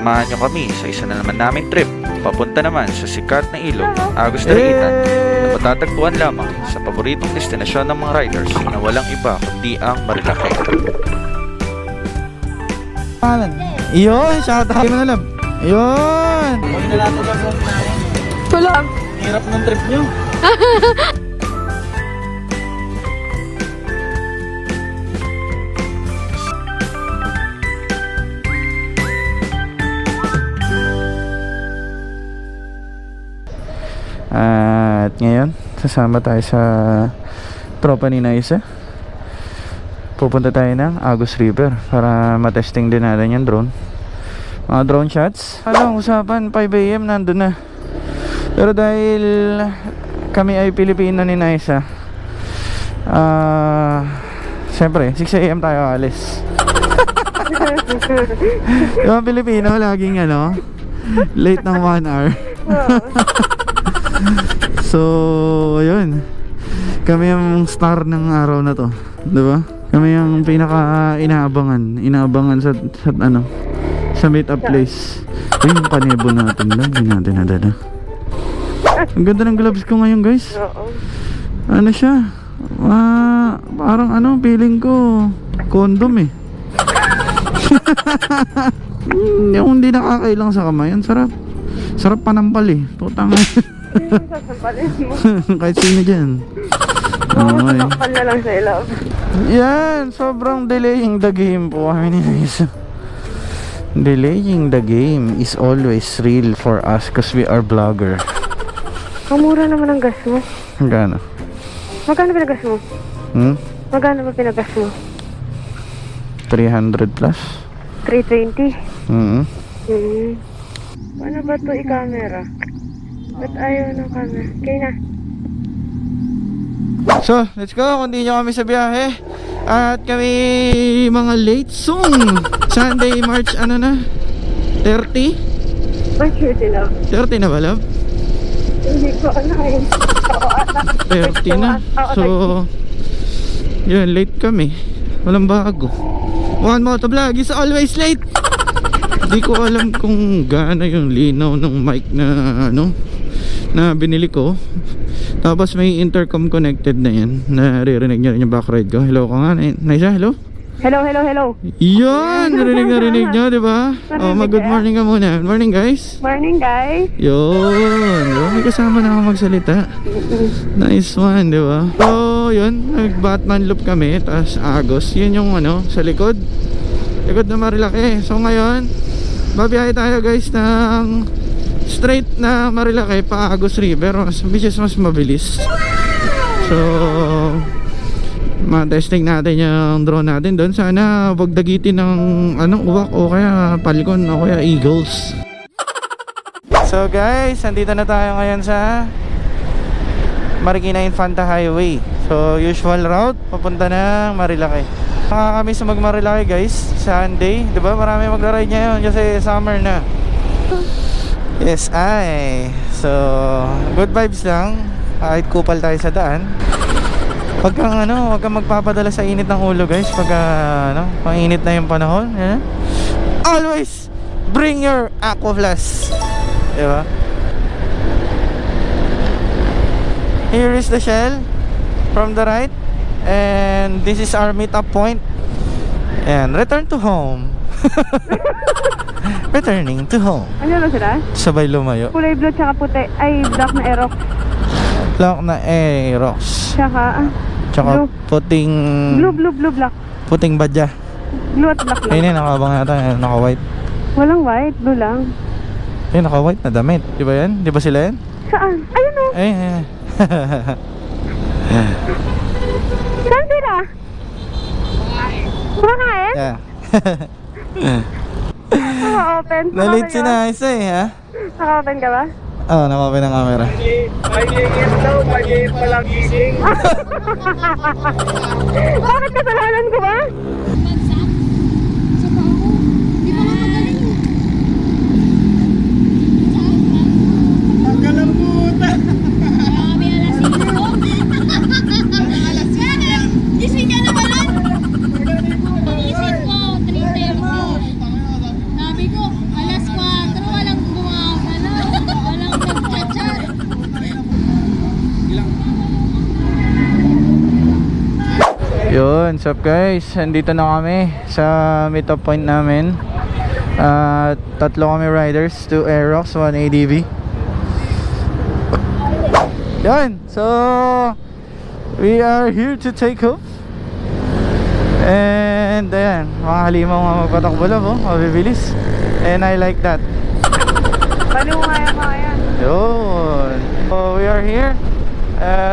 samahan nyo kami sa isa na naman naming trip papunta naman sa sikat na ilog ng Agos Taraitan na matatagpuan lamang sa paboritong destinasyon ng mga riders na walang iba kundi ang Marilake. Iyon, shoutout mo na lab. Iyon. Wala. Hirap ng trip nyo. At ngayon, sasama tayo sa tropa ni Naisa. Pupunta tayo ng Agos River para matesting din natin yung drone. Mga drone shots. Alam, usapan 5 AM nandun na. Pero dahil kami ay Pilipino ni Naisa, siyempre 6 AM tayo alis. Yung Pilipino laging late ng 1 hour. So, ayun. Kami yung star ng araw na to, 'di ba? Kami yung pinaka inaabangan sa meet-up place. Ay, yung panebo natin lang, hindi natin nadala. Ang ganda ng gloves ko ngayon, guys. Ano siya? Parang feeling ko condom eh. Yung hindi nakakailang sa kamay, ang sarap. Sarap panampal eh. Putang. Kahit sino dyan. Okay. Nakapal na lang sa ilaw. Yan, sobrang delaying the game po kami ni Naisa. Delaying the game is always real for us because we are vlogger. Kamura naman ang gas mo. Magkano? Magkano pinagas mo? Magkano ba pinagas mo? 300 plus. 320? Mm-hmm. Paano ba ito i-camera? Ba't ayaw ng camera? Okay na. So, let's go. Continue kami sa biyahe. At kami mga late soon. Sunday, March 30? March 30 lang. 30 na ba, love? Hindi ko alam. 30 na. So, yun, late kami. Walang bago. One Motovlog is always late. Hindi ko alam kung gaano yung linaw ng mic na na binili ko. Tapos may intercom connected na yan. Naririnig nyo rin yung back ride ko. Hello ko nga. Naisa, hello? Hello. Yan! Narinig nyo, diba? Oh, good morning ka muna. Morning, guys. Morning, guys. Yun. May kasama na ako magsalita. Nice one, diba? So, yun. Nag-Batman loop kami. Tapos Agos. Yun yung sa likod. Likod na Marilake. So, ngayon, babiyahe tayo, guys, ng straight na Marilake pa Agos River. Mas mabilis. So, ma-testing natin yung drone natin doon. Sana wag dagitin ng uwak o kaya palkon o kaya eagles. So guys, nandito na tayo ngayon sa Marikina Infanta Highway. So usual route papunta ng Marilake. Nakakamiss sa mag-Marilake, guys. Sunday, 'di ba? Marami magra-ride ngayon kasi summer na. Yes, so good vibes lang. Kahit kupal tayo sa daan. Wag kang magpapadala sa init ng ulo, guys. Pagka mainit na yung panahon, always bring your aqua flask. Diba? Here is the Shell from the right, and this is our meet-up point. And return to home. Returning to home. Ano na sila? Sabay lumayo. Kulay blue tsaka puti. Ay, black na Aerox. Black na Aerox. Tsaka puting Blue, black. puting badya. Blue at black lang. Ayun, nakabang yata, naka-white. Walang white, blue lang. Ayun, naka-white na damit. Di ba yan? Di ba sila yan? Saan? Ayun o. Ayun. Saan sila? Kumakain? Yeah. Naka-open. Nalit si Naisa ha? Naka-open ka ba? Oo, naka-open ang camera. 5 AM daw, 5 AM pa lang gising. Bakit kasalanan ko ba? Nagkalambutan. Gising ka na ba lang? Gising ko, 3:30. Sabi ko, alas 4 Yun, sup guys, andito na kami sa meet-up point namin. Tatlo kami riders, 2 Aerox, 1 ADV. Yun, so we are here to take off. And ayan, mga halimaw nga magpatakbo lang, mabibilis. And I like that. Baliw nga yan mga yan. Yun. So we are here.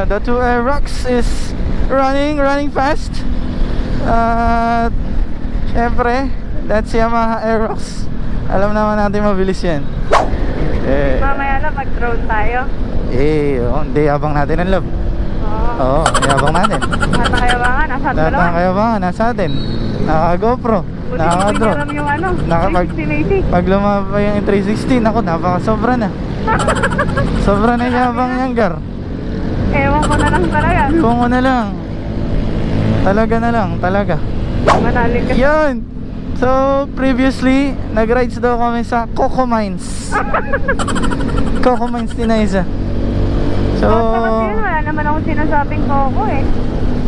The 2 Aerox is running fast. Syempre, that's Yamaha Aerox. Alam naman natin mabilis yan. Mamaya na mag-drone tayo. Hindi, abang natin ang love. Oo, abang natin. Lahat ng kayabangan, nasa atin Lahat ng dalawa. kayabangan, nasa atin. Naka GoPro, Buti naka ko drone. alam yung ano, Nakapag 360. pag lumaba yung 316, ako napaka-sobra na. Sobra na yabang yung gar. Ewan ko na lang talaga. Kung na lang. Talaga na lang, talaga. Manalig ka. Yun. So, previously, nag-rides daw kami sa Coco Mines. Coco Mines ni Naiza. So, Kasi yun, wala naman akong sinasabing Coco eh.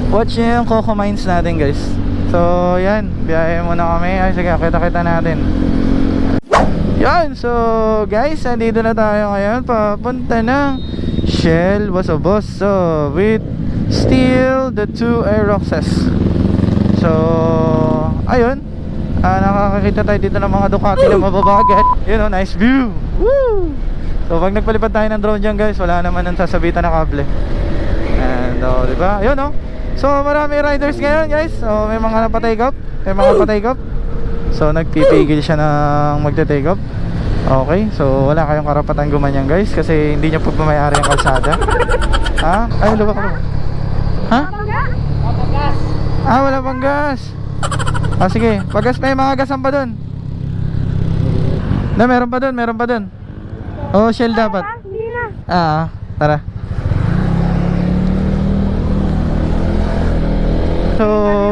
watch nyo yung Coco Mines natin guys. So, yan. Biyahe muna kami. Ay, sige, kita-kita natin. Yan. So, guys, andito na tayo ngayon. Papunta ng Shell Boso with still the 2 Aeroxes. So, ayun. Nakakakita tayo dito ng mga Ducati na mababagat. Yun, nice view. Woo! So, pag nagpalipad tayo ng drone dyan guys, wala naman ang sasabitan na kable. And, diba? Yun, So, marami riders ngayon guys. So, may mga napatake up. So, nagpipigil siya ng magte-take up. Okay, so wala kayong karapatan gumanyan guys, kasi hindi niya pagmamayari ang kalsada. Ha? Ay, lubak ko. Ha? Wala pang gas. Sige, pag-gas may mga gasan pa dun. Meron pa dun. Oh, Shell dapat. Hindi na. Tara. So,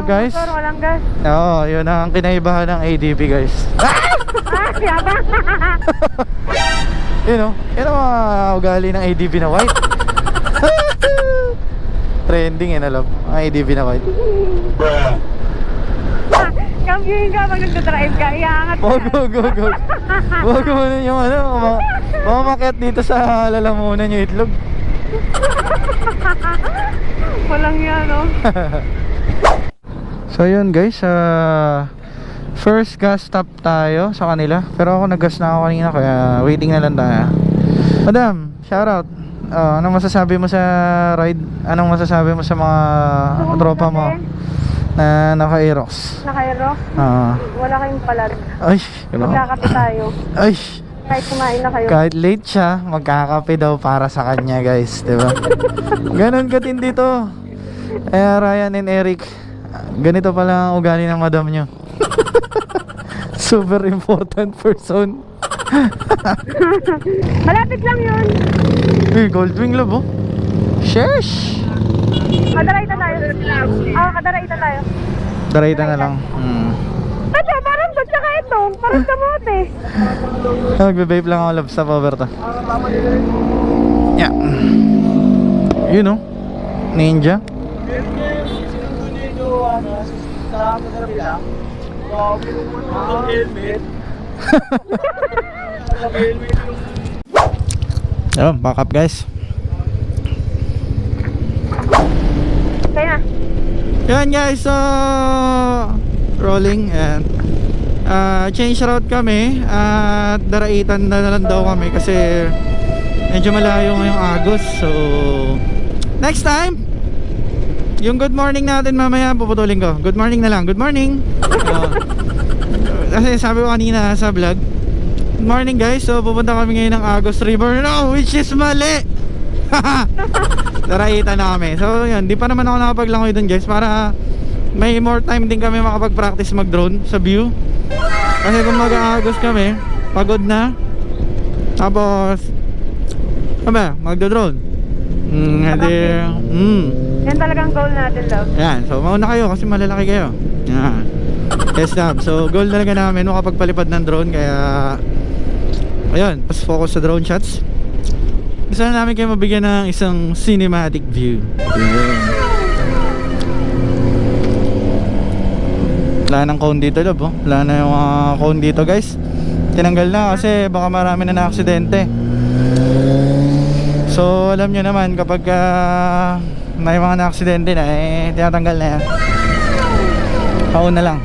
guys. Motor, walang gas. Yun ang kinaibahan ng ADV guys. Yabang. Yun ang mga ugali ng ADV na white. Trending yun, alam. Ang ADV na white. Kampiyon ka pag nagdadrive ka, iangat ka. Go. Wag mo na yung mamakyat dito sa lalamunan yung itlog. Walang yan, So yun guys, first gas stop tayo sa kanila. Pero ako nag-gas na ako kanina, kaya waiting na lang tayo. Madam, shoutout. Anong masasabi mo sa ride? Anong masasabi mo sa mga tropa mo na naka-Aerox? Naka-Aerox? Wala kayong palag. Ay, Magkakape tayo. Ay, Kahit kumain na kayo. kahit late siya, magkakape daw para sa kanya guys, diba? Ganon katindi to. Ryan and Eric, ganito pala ang ugali ng madam nyo. Super important person. Malapit lang yun. Goldwing love Sheesh. Kadaraitan tayo. Kadaraitan tayo. Darayta na lang. Tatya, parang to, tsaka ito. Parang kamote. Magbe-vape lang ako, love, stop over to. Yeah. You know, Ninja. Back up guys. Kaya na. Yan guys, so rolling and change route kami at daraitan na lang daw kami kasi medyo malayo ngayong Agos. So next time, yung good morning natin mamaya puputulin ko. Good morning na lang, good morning. Kasi sabi ko kanina sa vlog, good morning guys, so pupunta kami ngayon ng Agos River, no, which is mali. Daraitan na kami. So yun, di pa naman ako nakapaglangoy dun guys, para may more time din kami makapag-practice mag-drone sa view. Kasi kung mag-aagos kami, pagod na, tapos magdo-drone. Yan talagang goal natin, love. Yan, so mauna kayo kasi malalaki kayo. Yan. Yes, love. So goal talaga namin makapagpalipad ng drone, kaya ayun, mas focus sa drone shots. Gusto na namin kayo mabigyan ng isang cinematic view. Yun. Wala nang cone dito, love, oh. Wala na yung cone dito, guys. Tinanggal na kasi baka marami na aksidente. So alam nyo naman kapag may mga na-aksidente na, tinatanggal na yan. Pauna lang.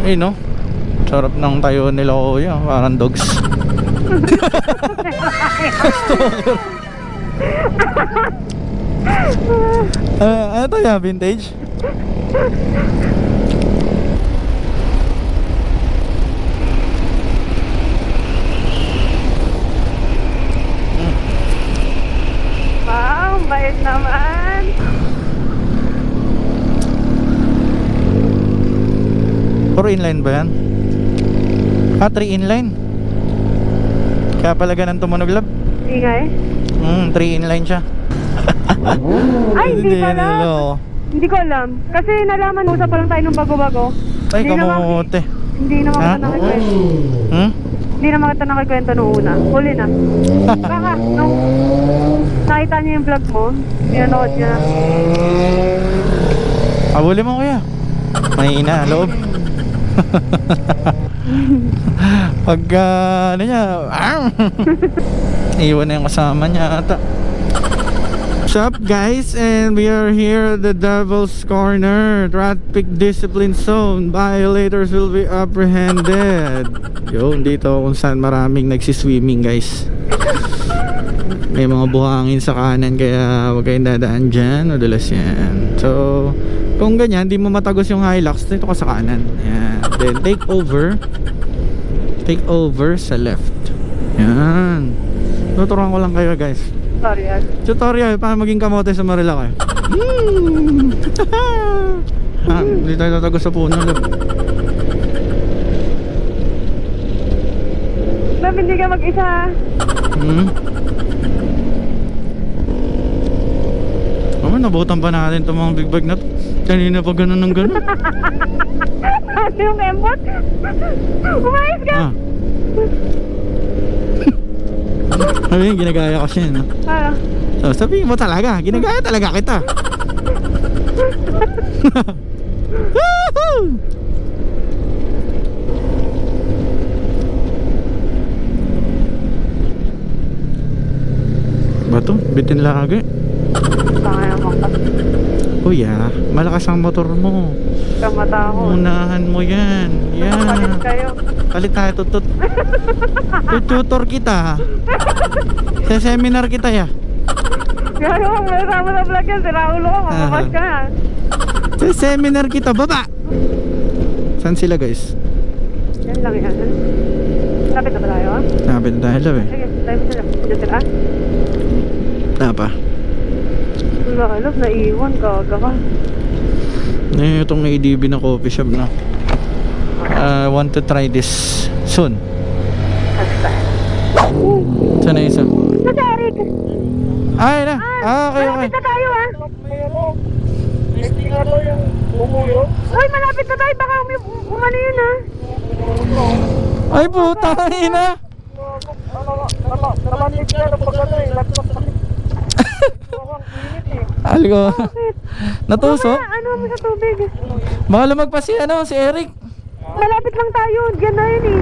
No? Sarap ng tayo nila, kuya. Parang dogs. Ano to ya? Vintage? Wow, bait naman. Puro inline ba yan? 3 inline. Kaya pala ganun tumunog, lab. Ingay. 3 inline siya. Ay, hindi pala. nilo. Hindi ko alam. Kasi nalaman, usap pa lang tayo nung bago-bago. Ay, Hindi naman- kamote. Hindi naman Ha? kita nakikwento. Hindi naman kita nakikwento nung una. Huli na. Baka, nung nakita niya yung vlog mo, pinanood niya. Abuli mo, kuya. Mahina, loob. Pagka ano niya, iwan na yung kasama niya ata. What's up, guys? And we are here at the Devil's Corner, Traffic Discipline Zone. Violators will be apprehended. Yun, dito kung saan maraming nagsiswimming, guys. May mga buhangin sa kanan, kaya huwag kayong dadaan dyan. Madulas yan. So kung ganyan, di mo matagos yung Hilux, dito ka sa kanan. Yan. Then take over. Take over sa left. Yan. Tuturuan ko lang kayo, guys. Sorry, Tutorial paano maging kamote sa Marilaki. Hindi tayo tatagos sa puno, love. Love, hindi ka mag-isa. Nabutan pa natin itong mga big bag na to. Kanina pa ganun ng ganun. Ano yung embot? Umayos ka! Sabi, ginagaya ko siya, no? Ano? So, sabihin mo talaga, ginagaya talaga kita. Woohoo! Bato, bitin lagi. Tanga naman ka. Kuya, malakas ang motor mo. Kamata ko. Unahan mo yan. Palit Yan. kayo. Palit tayo, tutut. Tututor kita. Sa seminar kita ya. Gano mo, may sama na vlog yan. Sira ulo ko, mamamas ka na. Sa seminar kita, baba. Saan sila, guys? Yan lang yan. Lapit na ba tayo? Napit na tayo, eh. Sige, tayo mo sila. Diyan sila. Tapa. Wala, alam, naiwan. Gaga ka. Itong ADB na coffee shop na. I want to try this soon. Saan na isa? Sa Derek! Ay, na. Okay, okay. Malapit na tayo, ha? Hindi nga daw yung umuyo. Uy, malapit na tayo. Baka umano yun, ha? Ay, puta, ina. Nalamig ka na pag ano eh. Algo. Natusok? Ano mo sa tubig? Baka lumagpas si, si Eric. Malapit lang tayo. Diyan na yun, eh.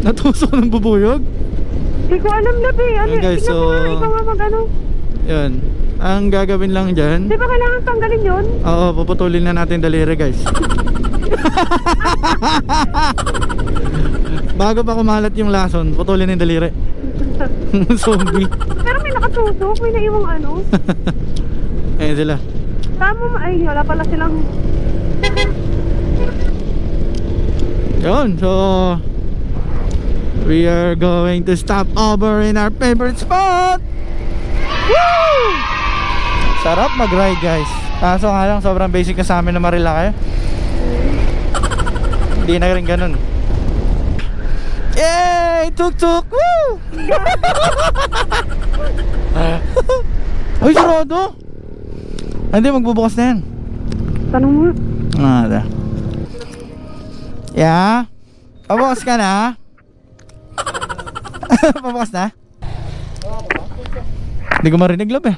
Natusok ng bubuyog. Hindi ko alam na, be. Ano, Ayan, guys, tignan mo so- nga, ikaw nga mag-ano. Yun. Ang gagawin lang dyan. Di ba kailangan tanggalin yun? Oo, puputulin na natin daliri, guys. Bago pa kumalat yung lason, putulin yung daliri. Zombie. Pero may nakatusok. May naiwang ano. Ayan sila. Tama mo. Ay, wala pala silang... Yun, so we are going to stop over in our favorite spot. Woo! Sarap mag-ride, guys. Kaso nga lang, sobrang basic na sa amin na Marilaki. Hindi na rin ganun. Yay! Tuk-tuk! Woo! Ay, sarado! Hindi, magbubukas na yan. Tanong mo. Nada. Yeah? Pabukas ka na? Pabukas na? Hindi ko marinig, love eh.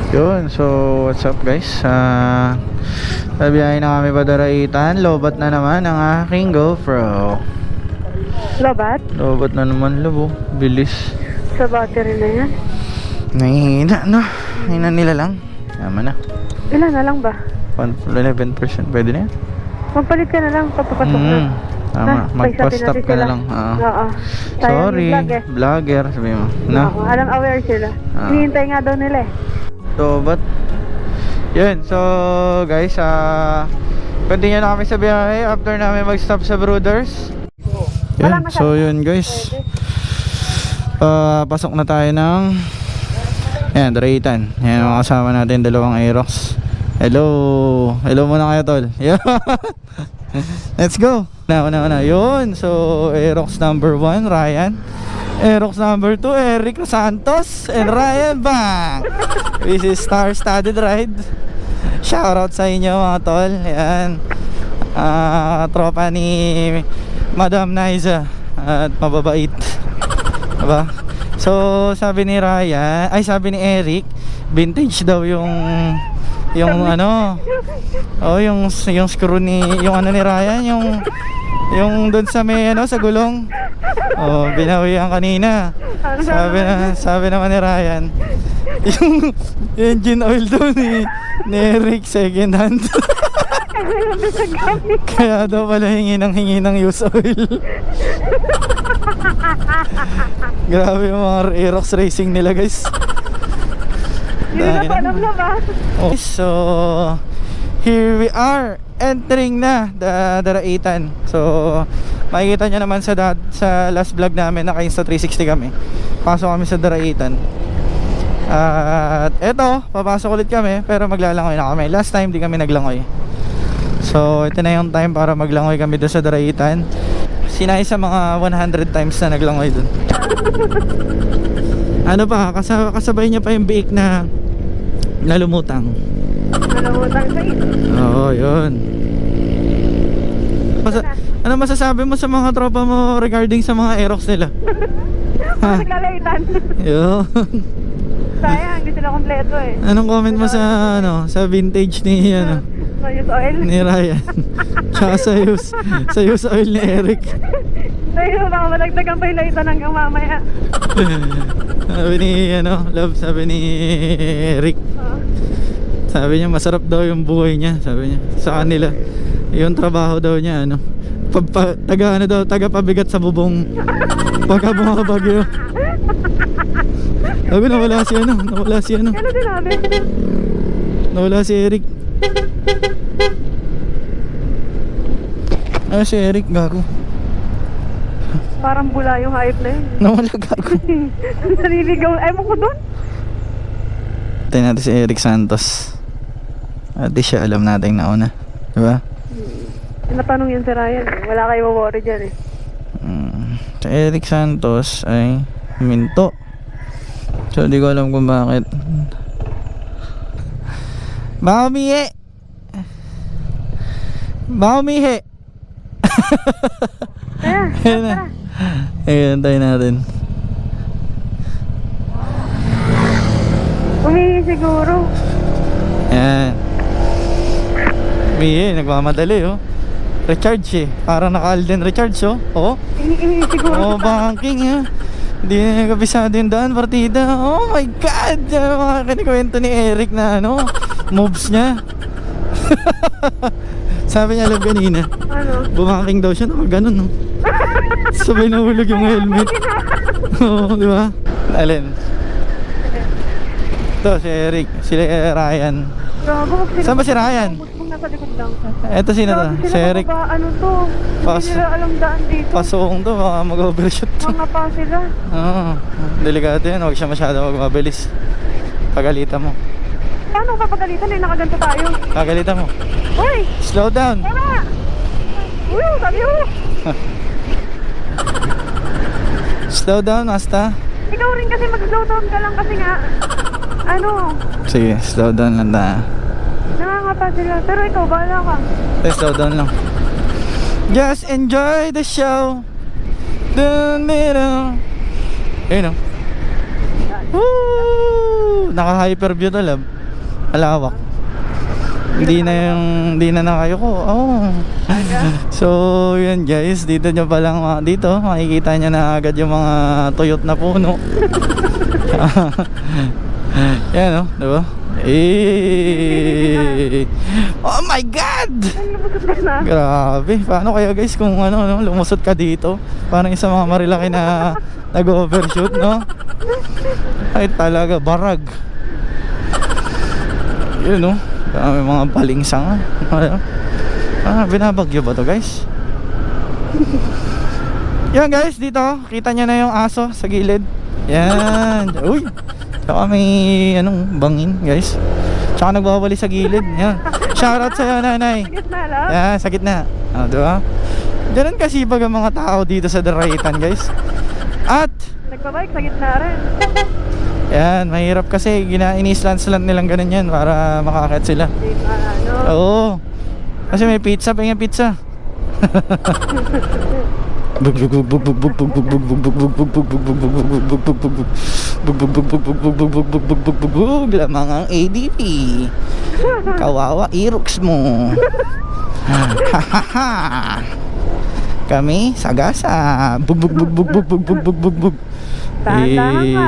Yun, so what's up guys? Nabiyahin na kami pa Daraitan. Lobat na naman ang aking GoPro. Labat? Lobat na naman, labo. Bilis. Sa battery na yan. Nahihina, no? Hina nila lang. Tama na. Ilan na lang ba? 11%. Pwede na yan? Magpalit ka na lang papapasok na. Tama. Ah, Magpa-stop paisatin ka na natin lang. sila. Oo. Sayang Sorry. yung vlog eh. Vlogger, sabi mo. No? Oo, alam aware sila. Ah. Hinihintay nga daw nila eh. So, but yun, so guys, continue na kami sa biyahe after namin mag-stop sa Brothers. Yun, so yun guys, pasok na tayo ng ayan, Daraitan. Ayan, mga kasama natin, dalawang Aerox. Hello muna kayo, tol. Yun. Let's go. Una. Yun, so Aerox number 1, Ryan. Aerox number 2, Eric Santos and Ryan Bang. This is star-studded ride. Shoutout sa inyo mga tol. Ayan, tropa ni Madam Naiza at mababait, diba? So sabi ni Ryan, ay sabi ni Eric, vintage daw yung ano, oh, yung screw ni, yung ano ni Ryan, yung doon sa may ano, sa gulong. Oh, binawian kanina. Sabi naman ni Ryan, yung engine oil daw ni Eric second hand. Kaya daw pala hingi ng used oil. Grabe yung mga Aerox racing nila guys. Hindi na pa alam na ba? Oh, so here we are, entering na Daraitan. So makikita nyo naman sa last vlog namin, naka-Insta 360 kami. Pasok kami sa Daraitan. At eto, papasok ulit kami, pero maglalangoy na kami. Last time di kami naglangoy. So ito na yung time para maglangoy kami doon sa Daraitan. Sinay sa mga 100 times na naglangoy doon. Ano pa, kasabay niya pa yung biik na lumutang. Nalumutang sa iyo. Oo, yun. Ano masasabi mo sa mga tropa mo regarding sa mga Aerox nila? Naglalaitan. Yun. Sayang, hindi sila kompleto eh. Anong comment mo sa vintage ni So, use oil. ni Ryan? Tsaka sa use oil ni Eric. Sa'yo, baka malagdagan pa yung laitan hanggang mamaya. Sabi ni Love, sabi ni Eric. Sabi niya masarap daw yung buhay niya, sabi niya. Sa kanila, yung trabaho daw niya taga pabigat sa bubong pagka bumabagyo. Sabi nawala si Kailan sinabi? Nawala si Eric. Si Eric, gago. Parang bula yung hype na yun. Nawala gago. Naliligaw. Ewan ko dun. Tayo natin si Eric Santos. At di siya alam natin nauna. Diba? Natanong yun si Ryan. Wala kayo worry dyan eh. Si Eric Santos ay minto. So di ko alam kung bakit. Baka umihi. Baka umihi. Ayan, Ayan na. Ayan, tayo natin. umihi siguro. Ayan. Umihi, nagmamadali oh. Recharge eh. Parang naka-Alden recharge oh. Oh. Umihi siguro. Oh, banking ha. Hindi na nagabisado yung daan, partida. Oh my God! Yan ang mga kinikwento ni Eric na ano, moves niya. Sabi niya alam kanina, Ano? bumaking daw siya, nakaganon no. Sabay nahulog yung helmet. Oo, di ba? Alin? Ito si Eric, si Ryan. Gago, wag sila. Saan ba si Ryan? Kung nasa likod lang. Eto sino to? Gago Si sila Eric. bababa, ano to? Pas- Hindi nila alam daan dito. Pasong to, baka mag-overshoot to. Mga pa sila. Oo, delikado yan, huwag siya masyado magmabilis. Pagalitan mo. Paano papagalitan eh? Nakaganto tayo. Pagalitan mo. Uy! Slow down. Tama! Uy! Sabi mo! Slow down, Asta. Ikaw rin kasi mag-slow down ka lang kasi nga ano, Sige, slow down lang tayo. nangangapa sila. Pero ikaw, bahala ka. Slow down lang. Just enjoy the show. Dun, dun. Ayun o. Woo! Naka-hyperview to, love. Alawak. Hindi na nakayo ko. Oh. So, yun guys, dito nyo palang dito, makikita nyo na agad yung mga tuyot na puno. Yan o, diba? Eh. Oh my God! Grabe, paano kaya guys kung ano, lumusot ka dito? Parang isa mga marilaki na nag-overshoot, no? Ay talaga, barag. Yun no, may mga balingsang. Binabagyo ba to guys? Yan guys, dito, kita nyo na yung aso sa gilid. Yan, uy. Saka may bangin guys. Tsaka nagbabali sa gilid. Yan. Shoutout sa'yo nanay. Sagit na lang. Yan, sa gitna. Diba? Ganun kasipag ang mga tao dito sa Daraitan guys. At Nagbabike, sagit na rin. yan, mahirap kasi ini-slant nilang ganun yan para makakit sila. Di ba, ano? Oo. Kasi may pizza, pingin pizza. Lamang ang ADP. Kawawa Irox mo. Kami sagasa. Bug. Dahan-dahan ka.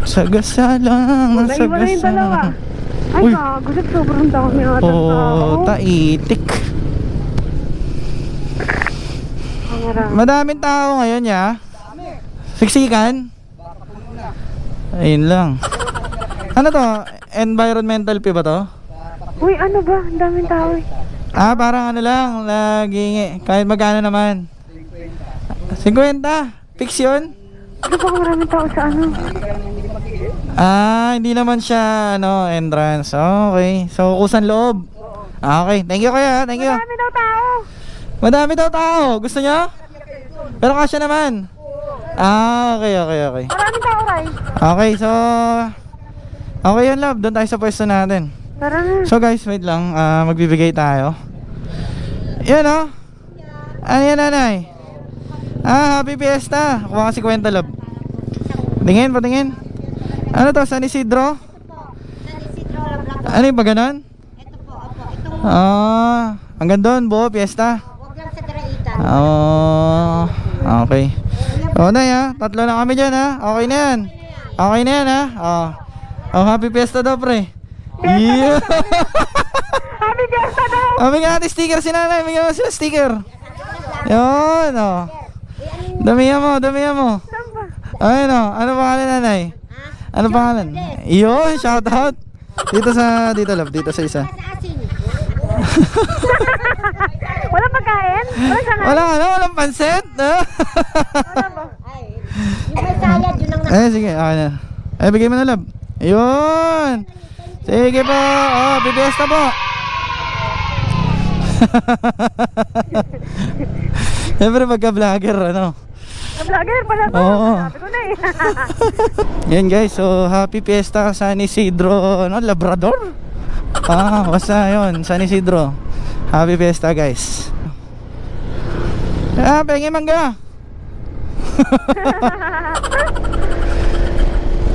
Sagasa lang. Naiwan na yung dalawa. Ay, Uy. kagulat, sobrang dami ata tao. Oh, taitik. Ang harap. Madaming tao ngayon ya. Siksikan. Ayun lang. Ano to? Environmental fee ba to? Uy, ano ba? Ang daming tao eh. Parang ano lang, lagi kahit magkano naman. 50. Fix yun? Ano ba maraming tao sa ano? Hindi naman siya entrance. Okay. So kusan loob. Okay. Thank you kuya. Thank you. Marami daw tao. Madami daw tao. Gusto niyo? Pero kasya naman. Okay. Maraming tao, Ray. Okay, so okay yan love, doon tayo sa pwesto natin. Tara na. So guys, wait lang, magbibigay tayo. Yan o. Ano yan nanay? Happy Fiesta. Kuha ka si Kwenta love. Patingin. Ano to, San Isidro? Ano yung ba ganon? Ito po, opo. Hanggang doon, buo, Fiesta. Huwag lang sa Daraitan. Okay. Nay tatlo na kami dyan Okay na yan. Okay na yan happy Fiesta daw pre. Yeah. Happy Fiesta daw. Bigyan natin sticker si nanay. Bigyan mo sila sticker. Yun Damihan mo. Ayun ano pangalan nanay? Ano pangalan? Yun, shoutout. Dito love, dito sa isa. Sa asin. Walang pagkain? Walang sangay? Walang pansit. Wala ba? Ay, yung may sayad, yun ang Sige, okay na. Bigay mo na, love. Ayun. Sige po. Bibiesta po. Siyempre pagka-vlogger, Vlogger pala to. Oo. Sabi ko na eh. Yan guys, so happy fiesta San Isidro, Labrador? Basta yun, San Isidro. Happy fiesta guys. Pengi mangga.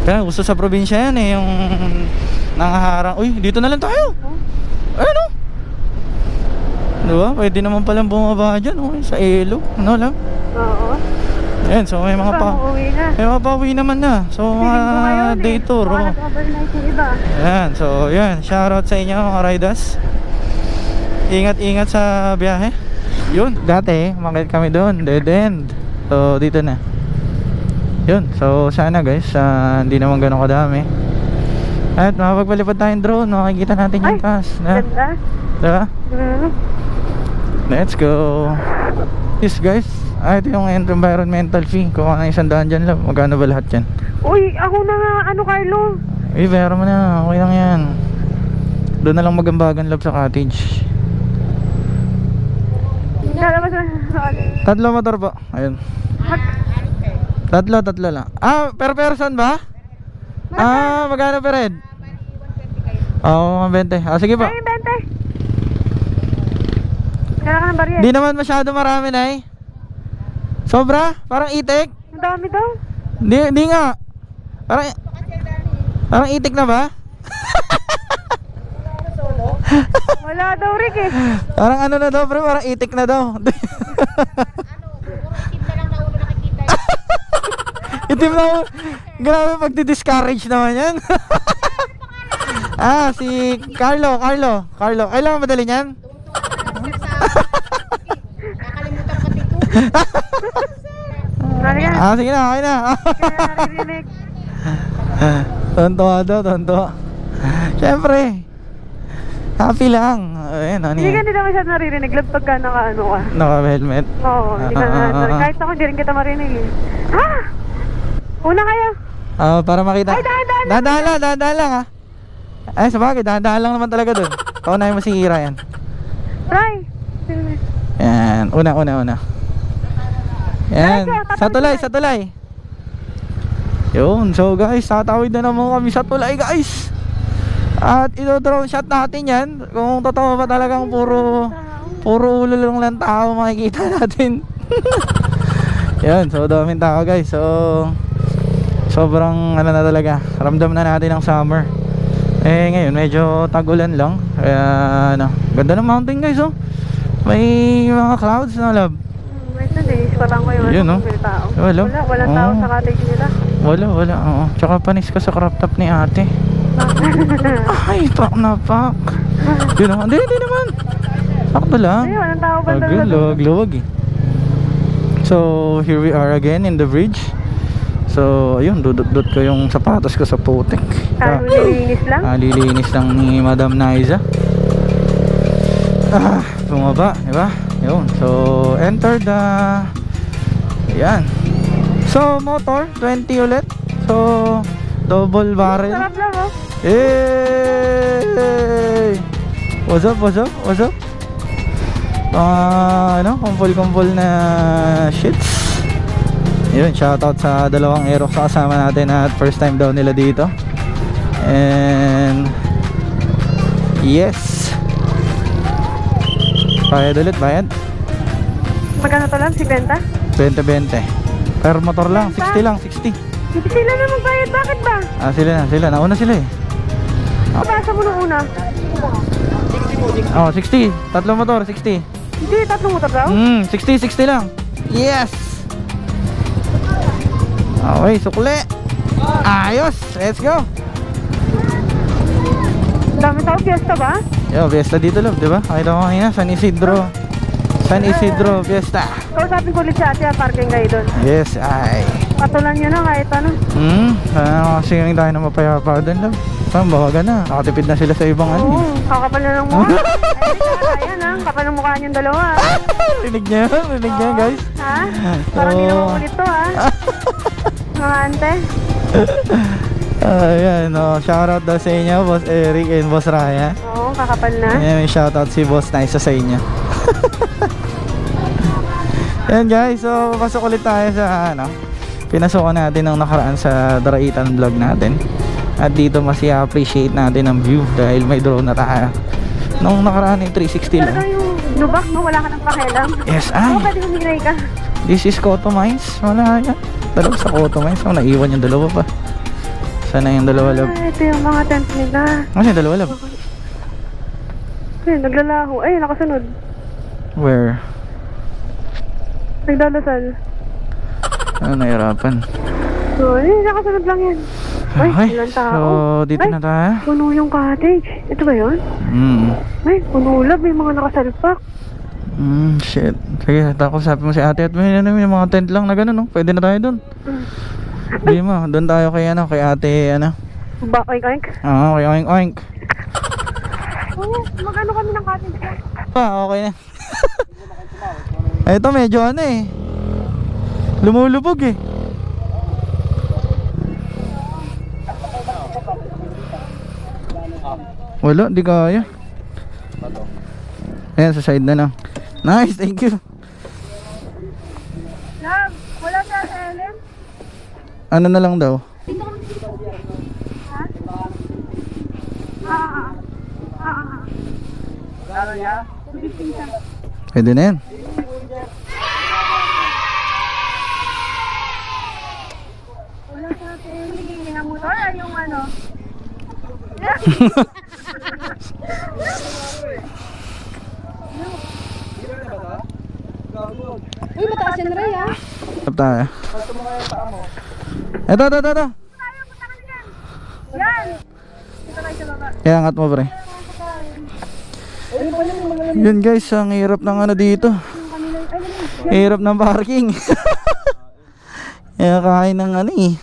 Kaya gusto sa probinsya yan eh, yung nangaharang. Uy, dito na lang tayo. Ayun o. Diba? Pwede naman palang bumaba dyan, sa Elo. Lang. Oo. Ayan, so may mga Uuwi na. may mga pauwi naman na. So mga day tour. Baka nag-overnight yung iba. Ayan, so yan, shoutout sa inyo mga riders. Ingat-ingat sa biyahe. Yun, dati makit kami doon, dead end. So dito na. Yun, so sana guys, hindi naman ganun kadami. At makapagpalipad tayong drone, makikita natin yung taas. Ganda. Diba? Mm. Let's go. Yes guys, ito yung environmental fee. Kung ano 100 dyan lang, magkano ba lahat yan? Uy, ako na nga, Carlo. Pero mo na, okay lang yan. Doon na lang magambagan love sa cottage. Lalabas na. 3 motor po, ayun. Tatlo lang. Per person ba? Magkano per head? Oo, 20. Sige po. Ay, 20. Kailangan ka ng barya. Di naman masyado marami na eh. Sobra? Parang itik? Ang dami daw. Di nga. Parang itik na ba? Wala daw, Rick eh. Parang ano na daw, pre, parang itik na daw. Itim na ako. Grabe pagdi-discourage naman yan. Si Carlo. Kailangan madali niyan? nakalimutan ka dito. Narinig. Sige na, okay na. Kaya naririnig. Tonto. Siyempre. Happy lang. Ayan, Hindi ka nila masyado naririnig. Lab pagka naka-ano ka. Naka-helmet. Oo, hindi ka naririnig. Kahit ako, hindi rin kita marinig eh. Una kayo. Para makita. Ay, dahan-dahan Dahan lang ha. Ay, sabagay, dahan lang naman talaga dun. Paunahin mo si Ira yan. Try. Yan, una. Yan, sa tulay. Yun, so guys, tatawid na naman kami sa tulay guys. At ito-drone shot natin yan. Kung totoo ba talagang puro ulo lang tao makikita natin. Yan, so daming tao guys. So sobrang na talaga, ramdam na natin ang summer. Ngayon medyo tag-ulan lang. Kaya ganda ng mountain guys oh. May mga clouds na love. Wait na eh, parang ko yung Yun, no? tao. Wala. Walang tao sa cottage nila. Wala, oo. Tsaka panis ka sa crop top ni ate. Ay, pak na pak. Yun naman, hindi naman. Sakto lang. Ay, walang tao ba Luwag eh. So, here we are again in the bridge. So, ayun, dudot ko yung sapatos ko sa putik. Lilinis lang? Lilinis lang ni Madam Naiza. Bumaba, diba? Yun, so enter the yan. So motor 20 ulit. So double barrel. Sarap lang oh. Hey! What's up? Kumpul na shits. Yun, shoutout sa dalawang Aerox na kasama natin at first time daw nila dito. And yes. Bayad ulit, bayad. Magkano to lang? 50? 20-20. Per motor lang, 60 lang, 60. Hindi sila na magbayad, bakit ba? Sila. Nauna sila eh. Kabasa mo nung una. 60. Tatlong motor, 60. Hindi, tatlong motor daw? 60 lang. Yes! Okay, sukli. Ayos, let's go. Dami tao, fiesta ba? Yo, fiesta dito love, di ba? Nakita ko kanina, San Isidro fiesta. Kausapin ko ulit si ate, parking kayo doon. Yes, ay. Patulan nyo na kahit ano. Kasi tayo na mapayapa doon love. Saan, bawagan na. Nakatipid na sila sa ibang ano. Oo, kakapal na ng mukha. Ayan ha, kapal ng mukha niyong dalawa. Rinig niya yun, rinig niya guys. Ha? Parang di naman ulit to ha. Mga ante. Ayan, shoutout daw sa inyo, Boss Eric and Boss Raya. Oo, kakapal na. Ayan, may shoutout si Boss Nice sa inyo. Ayan guys, so papasok ulit tayo sa pinasukan natin ng nakaraan sa Daraitan vlog natin. At dito mas i-appreciate natin ang view dahil may drone na tayo. Nung nakaraan ay 360 Talaga lang. yung lubak mo, wala ka ng pakialam. Yes, Oo, ay. pwede humingay ka. This is Koto Mines. Wala yan. Dalawa sa Koto Mines. Oh, naiwan yung dalawa pa. Sana yung dalawa lab. Ah, ito yung mga tent nila. Kasi dalawa lab. Ayun, naglalaho. Ayun, nakasunod. Where? Nagdadasal. Ano, nahirapan. So, ayun, nakasunod lang yan. Ay, Okay, ilang tao. so dito Ay, na tayo. puno yung cottage. Ito ba yun? Ay, puno lab. May mga nakasalpak. Shit. Sige, tapos sabi mo si ate at may mga tent lang na gano'n, no? Pwede na tayo dun. Hindi mo, doon tayo kay kay ate, Oink-oink. Kay Oink Oink. Oo, magano kami ng cottage lang. Okay na. Ito medyo lumulubog eh. Wala, di kaya. Ayan, sa side na lang. Nice, thank you. Love, wala sa Ellen? Ano na lang daw? Pwede na yan. Wala sa Ellen. Hindi nga motor, yung ano. Uy, mataas yan, Ray, ha? Tap tayo. Ito. Yan! Kaya angat mo pre. Yun guys, ang hirap ng dito. Hirap ng parking. Kaya kain ng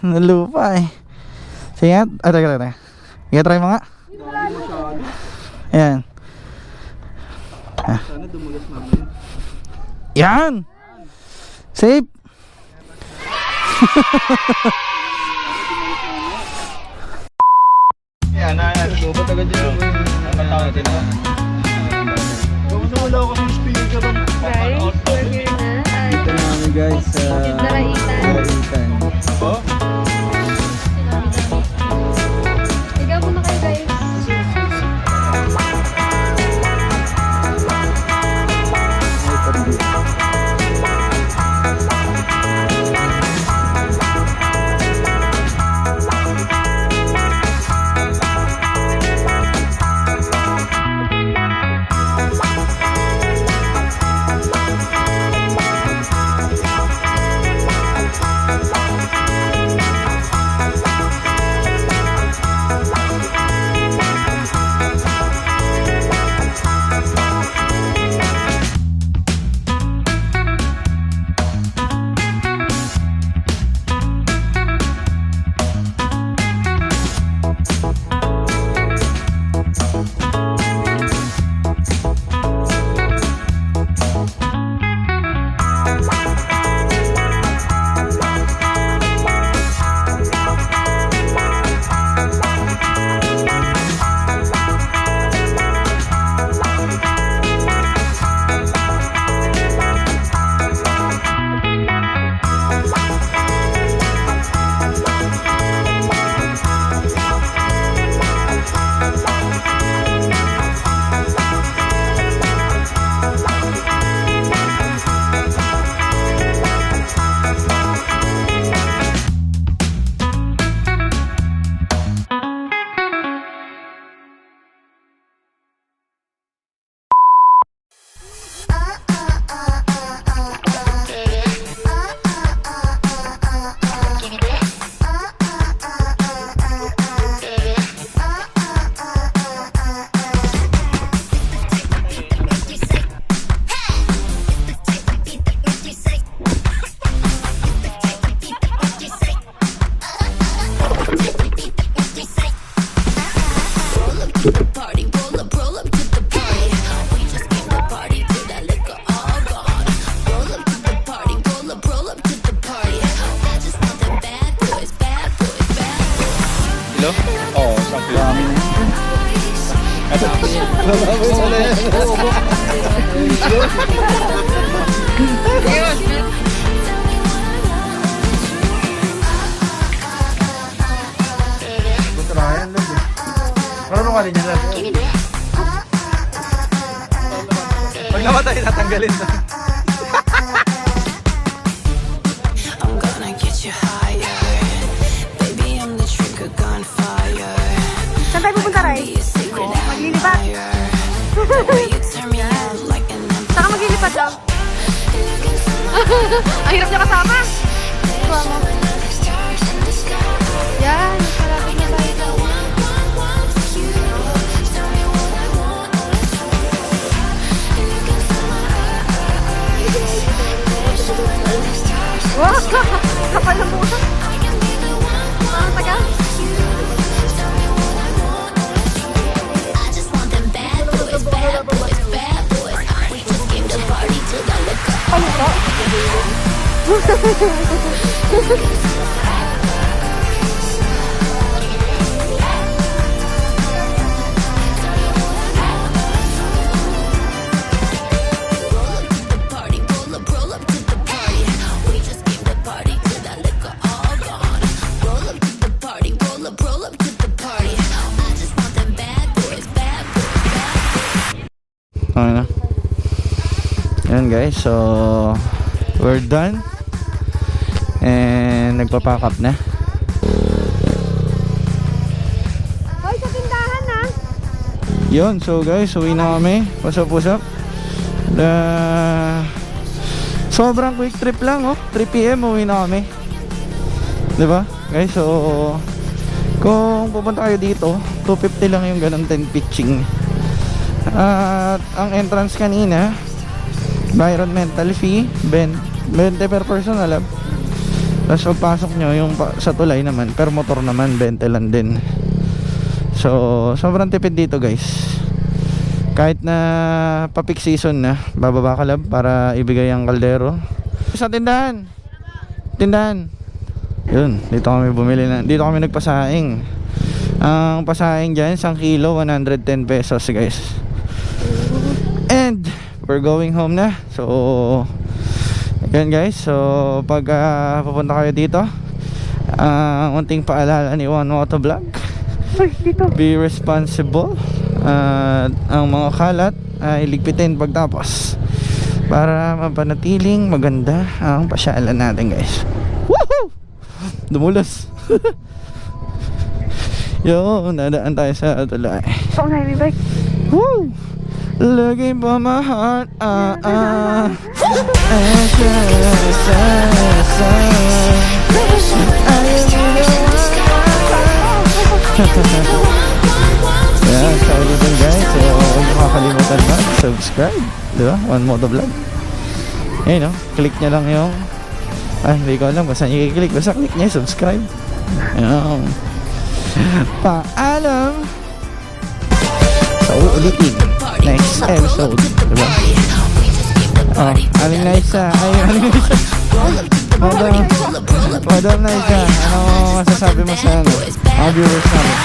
ng lupa eh. Sige, tara. Try mo nga. Ayan. Sana dumulas mamaya. Yan! Safe! Yan, gubat agad yun. Napatawag din ako. Gusto wala ako ng speaker. Guys, we're here na. Dito na kami guys sa Daraitan. Oh? Ikaw muna kayo, guys. Marunong ka rin yan, Lord. Pag namatay, tatanggalin na. I'm gonna get you higher. Baby, I'm the trigger gunfire. Saan tayo pupunta, Ray? Be a secret Maglilipat. admirer. The way you turn me on like an Saan ka maglilipat lang? Ang hirap niya kasama. Yan, malapit na tayo. Wow! Kapal ng puso. Ang tagal. I just want them bad boys, bad boys, bad boys. We just came to party till the liquor. Party, roll up to the party. We just came to party till the liquor all gone. Roll up to the party, roll up to the party. I just want them bad boys, bad boys, bad boys. Okay na. Ayan guys, so we're done. And nagpa-pack up na. Hoy, sa tindahan na. Yun, so guys, uwi na kami. Pusap-pusap. Sobrang quick trip lang, oh. 3 PM uwi na kami. Diba? Guys, so kung pupunta kayo dito, 250 lang yung ganun 10 pitching. At ang entrance kanina, environmental fee 20 per person, alam. Tapos pagpasok nyo yung sa tulay naman, per motor naman 20 lang din. So sobrang tipid dito guys. Kahit na pa-peak season na, bababa ka lang para ibigay ang kaldero. Sa tindahan, yun, dito kami bumili na. Dito kami nagpasaing. Ang pasaing dyan, 1 kilo 110 pesos guys. And we're going home na. So yun guys, so pag pupunta kayo dito, unting paalala ni One Moto Vlog, Dito. be responsible. Ang mga kalat ay ligpitin pagtapos para mapanatiling maganda ang pasyalan natin guys. Woohoo! Dumulas. Yo, nadaan tayo sa tulay. Oo nga, may bike. Woo! Looking for my heart, Yeah, so dito guys, so huwag niyo kakalimutan mag-subscribe, diba? One Moto Vlog. Ayun, no? Click nyo lang yung hindi ko alam basta nyo i-click, basta click nyo yung subscribe. Ayun. Paalam. So ulitin next episode, diba? Oh, aling Naisa. Ay, aling Naisa. Madam Naisa, ano masasabi mo sa mga viewers namin?